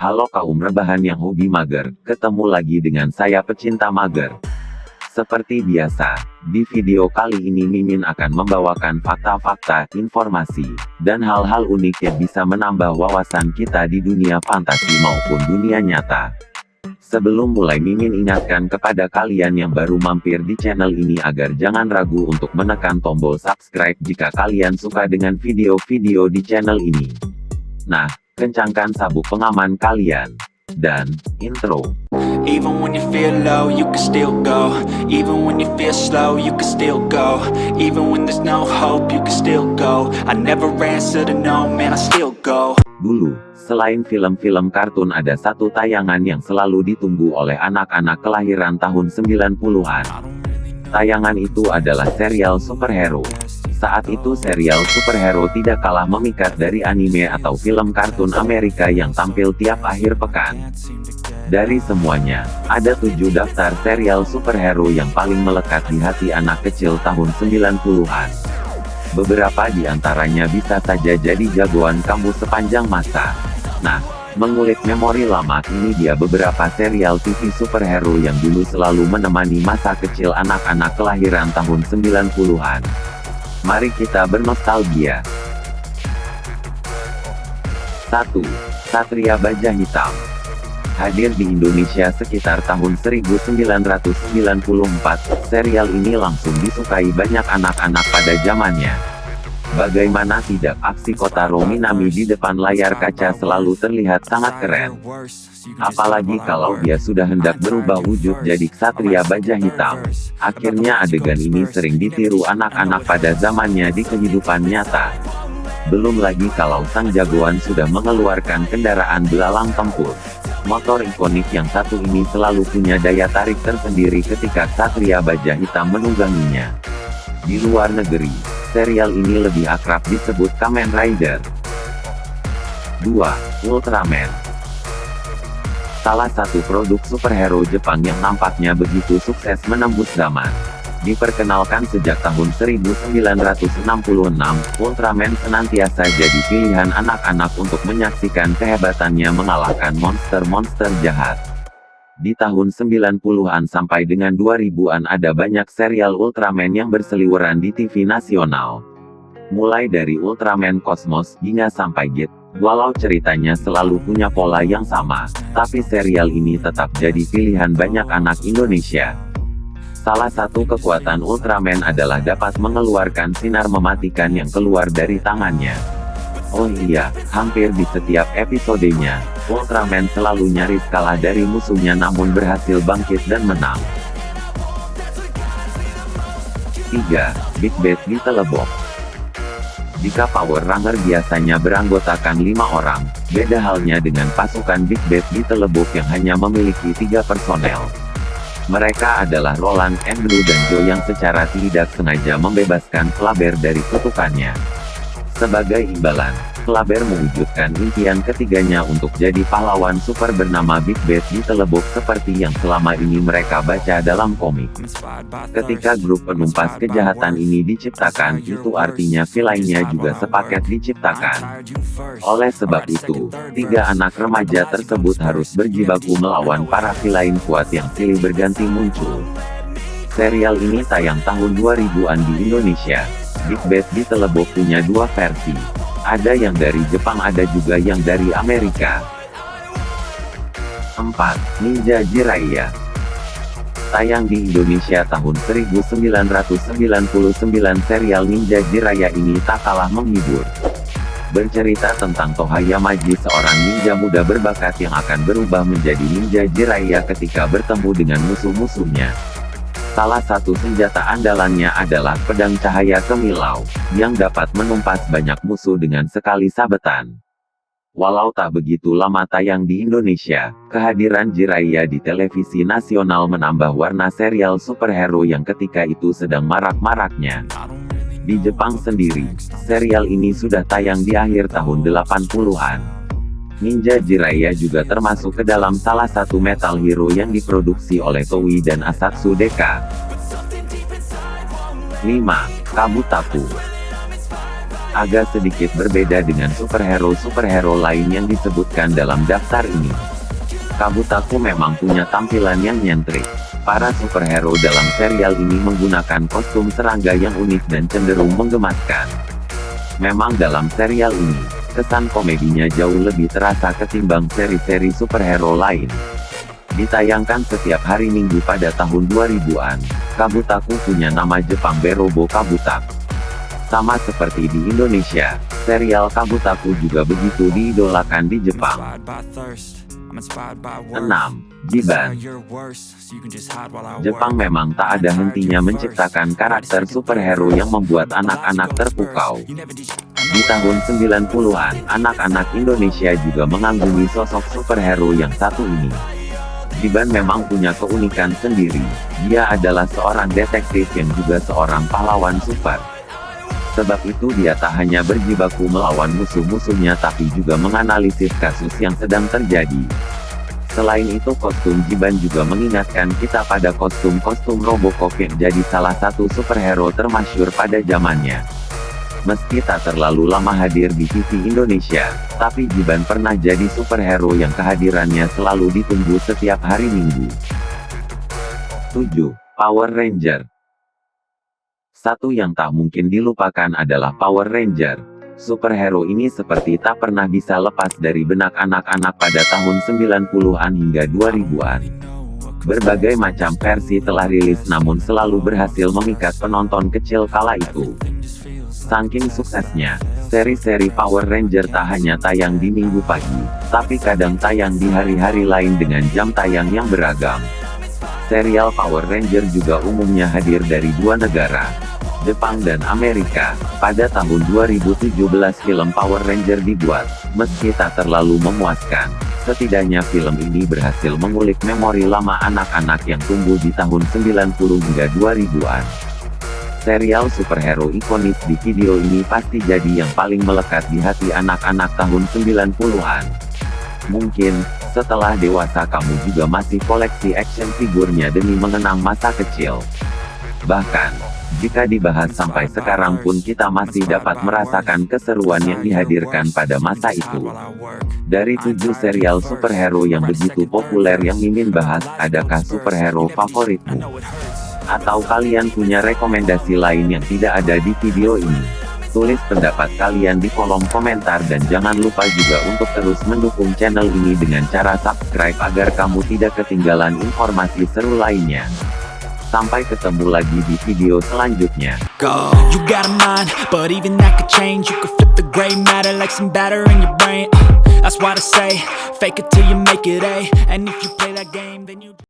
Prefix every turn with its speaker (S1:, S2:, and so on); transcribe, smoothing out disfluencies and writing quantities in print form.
S1: Halo kaum rebahan yang hobi mager, ketemu lagi dengan saya pecinta mager. Seperti biasa, di video kali ini Mimin akan membawakan fakta-fakta, informasi, dan hal-hal unik yang bisa menambah wawasan kita di dunia fantasi maupun dunia nyata. Sebelum mulai Mimin ingatkan kepada kalian yang baru mampir di channel ini agar jangan ragu untuk menekan tombol subscribe jika kalian suka dengan video-video di channel ini. Nah, kencangkan sabuk pengaman kalian. Dan, intro.
S2: Even when you feel low, you can still go. Even when you feel slow, you can still go. Even when there's no hope, you can still go. I never answer to no, man, I still go.
S1: Dulu, selain film-film kartun ada satu tayangan yang selalu ditunggu oleh anak-anak kelahiran tahun 90-an. Tayangan itu adalah serial superhero. Saat itu serial superhero tidak kalah memikat dari anime atau film kartun Amerika yang tampil tiap akhir pekan. Dari semuanya, ada 7 daftar serial superhero yang paling melekat di hati anak kecil tahun 90-an. Beberapa di antaranya bisa saja jadi jagoan kamu sepanjang masa. Nah, mengulik memori lama, ini dia beberapa serial TV superhero yang dulu selalu menemani masa kecil anak-anak kelahiran tahun 90-an. Mari kita bernostalgia. 1. Satria Baja Hitam. Hadir di Indonesia sekitar tahun 1994, serial ini langsung disukai banyak anak-anak pada zamannya. Bagaimana tidak, aksi Kotaro Minami di depan layar kaca selalu terlihat sangat keren. Apalagi kalau dia sudah hendak berubah wujud jadi Ksatria Baja Hitam. Akhirnya adegan ini sering ditiru anak-anak pada zamannya di kehidupan nyata. Belum lagi kalau sang jagoan sudah mengeluarkan kendaraan belalang tempur. Motor ikonik yang satu ini selalu punya daya tarik tersendiri ketika Ksatria Baja Hitam menungganginya. Di luar negeri, serial ini lebih akrab disebut Kamen Rider. 2. Ultraman. Salah satu produk superhero Jepang yang nampaknya begitu sukses menembus zaman. Diperkenalkan sejak tahun 1966, Ultraman senantiasa jadi pilihan anak-anak untuk menyaksikan kehebatannya mengalahkan monster-monster jahat. Di tahun 90-an sampai dengan 2000-an ada banyak serial Ultraman yang berseliweran di TV nasional. Mulai dari Ultraman Cosmos hingga sampai GIT. Walau ceritanya selalu punya pola yang sama, tapi serial ini tetap jadi pilihan banyak anak Indonesia. Salah satu kekuatan Ultraman adalah dapat mengeluarkan sinar mematikan yang keluar dari tangannya. Oh iya, hampir di setiap episodenya, Ultraman selalu nyaris kalah dari musuhnya namun berhasil bangkit dan menang. 3. Big Bad Beetlebop. Jika Power Ranger biasanya beranggotakan 5 orang, beda halnya dengan pasukan Big Bad Beetlebop yang hanya memiliki 3 personel. Mereka adalah Roland, Andrew dan Joe yang secara tidak sengaja membebaskan Klaber dari kutukannya. Sebagai imbalan, Klaber mewujudkan impian ketiganya untuk jadi pahlawan super bernama Big Bad Beetlebop seperti yang selama ini mereka baca dalam komik. Ketika grup penumpas kejahatan ini diciptakan, itu artinya villainnya juga sepaket diciptakan. Oleh sebab itu, 3 anak remaja tersebut harus berjibaku melawan para villain kuat yang silih berganti muncul. Serial ini tayang tahun 2000-an di Indonesia. Big Bad Beetlebop punya 2 versi. Ada yang dari Jepang, ada juga yang dari Amerika. 4. Ninja Jiraiya. Tayang di Indonesia tahun 1999, serial Ninja Jiraiya ini tak kalah menghibur. Bercerita tentang Toha Yamaji, seorang ninja muda berbakat yang akan berubah menjadi Ninja Jiraiya ketika bertemu dengan musuh-musuhnya. Salah satu senjata andalannya adalah pedang cahaya kemilau, yang dapat menumpas banyak musuh dengan sekali sabetan. Walau tak begitu lama tayang di Indonesia, kehadiran Jiraiya di televisi nasional menambah warna serial superhero yang ketika itu sedang marak-maraknya. Di Jepang sendiri, serial ini sudah tayang di akhir tahun 80-an. Ninja Jiraiya juga termasuk ke dalam salah satu metal hero yang diproduksi oleh Toei dan Asatsu Deka. 5. Kabutaku. agak sedikit berbeda dengan superhero lain yang disebutkan dalam daftar ini. Kabutaku memang punya tampilan yang nyentrik. Para superhero dalam serial ini menggunakan kostum serangga yang unik dan cenderung menggemaskan. Memang dalam serial ini, kesan komedinya jauh lebih terasa ketimbang seri-seri superhero lain. Ditayangkan setiap hari Minggu pada tahun 2000-an, Kabutaku punya nama Jepang Berobo Kabutak. Sama seperti di Indonesia, serial Kabutaku juga begitu diidolakan di Jepang. 6. Giban. Jepang memang tak ada hentinya menciptakan karakter superhero yang membuat anak-anak terpukau. Di tahun 90-an, anak-anak Indonesia juga mengagumi sosok superhero yang satu ini. Giban memang punya keunikan sendiri. Dia adalah seorang detektif yang juga seorang pahlawan super. Sebab itu dia tak hanya berjibaku melawan musuh-musuhnya tapi juga menganalisis kasus yang sedang terjadi. Selain itu kostum Giban juga mengingatkan kita pada kostum-kostum Robocop yang jadi salah satu superhero termasyhur pada zamannya. Meski tak terlalu lama hadir di TV Indonesia, tapi Giban pernah jadi superhero yang kehadirannya selalu ditunggu setiap hari Minggu. 7. Power Ranger. Satu yang tak mungkin dilupakan adalah Power Ranger. Superhero ini seperti tak pernah bisa lepas dari benak anak-anak pada tahun 90-an hingga 2000-an. Berbagai macam versi telah rilis namun selalu berhasil memikat penonton kecil kala itu. Saking suksesnya, seri-seri Power Ranger tak hanya tayang di minggu pagi, tapi kadang tayang di hari-hari lain dengan jam tayang yang beragam. Serial Power Ranger juga umumnya hadir dari dua negara, Jepang dan Amerika. Pada tahun 2017 film Power Ranger dibuat, meski tak terlalu memuaskan. Setidaknya film ini berhasil mengulik memori lama anak-anak yang tumbuh di tahun 90 hingga 2000-an. Serial superhero ikonis di video ini pasti jadi yang paling melekat di hati anak-anak tahun 90-an. Mungkin, setelah dewasa kamu juga masih koleksi action figurnya demi mengenang masa kecil. Bahkan, jika dibahas sampai sekarang pun kita masih dapat merasakan keseruan yang dihadirkan pada masa itu. Dari 7 serial superhero yang begitu populer yang Mimin bahas, adakah superhero favoritmu? Atau kalian punya rekomendasi lain yang tidak ada di video ini? Tulis pendapat kalian di kolom komentar dan jangan lupa juga untuk terus mendukung channel ini dengan cara subscribe agar kamu tidak ketinggalan informasi seru lainnya. Sampai ketemu lagi di video selanjutnya.
S2: Go. You got a mind, but even that could change. You could flip the gray matter like some batter in your brain. That's why I say, fake it till you make it A. And if you play that game, then you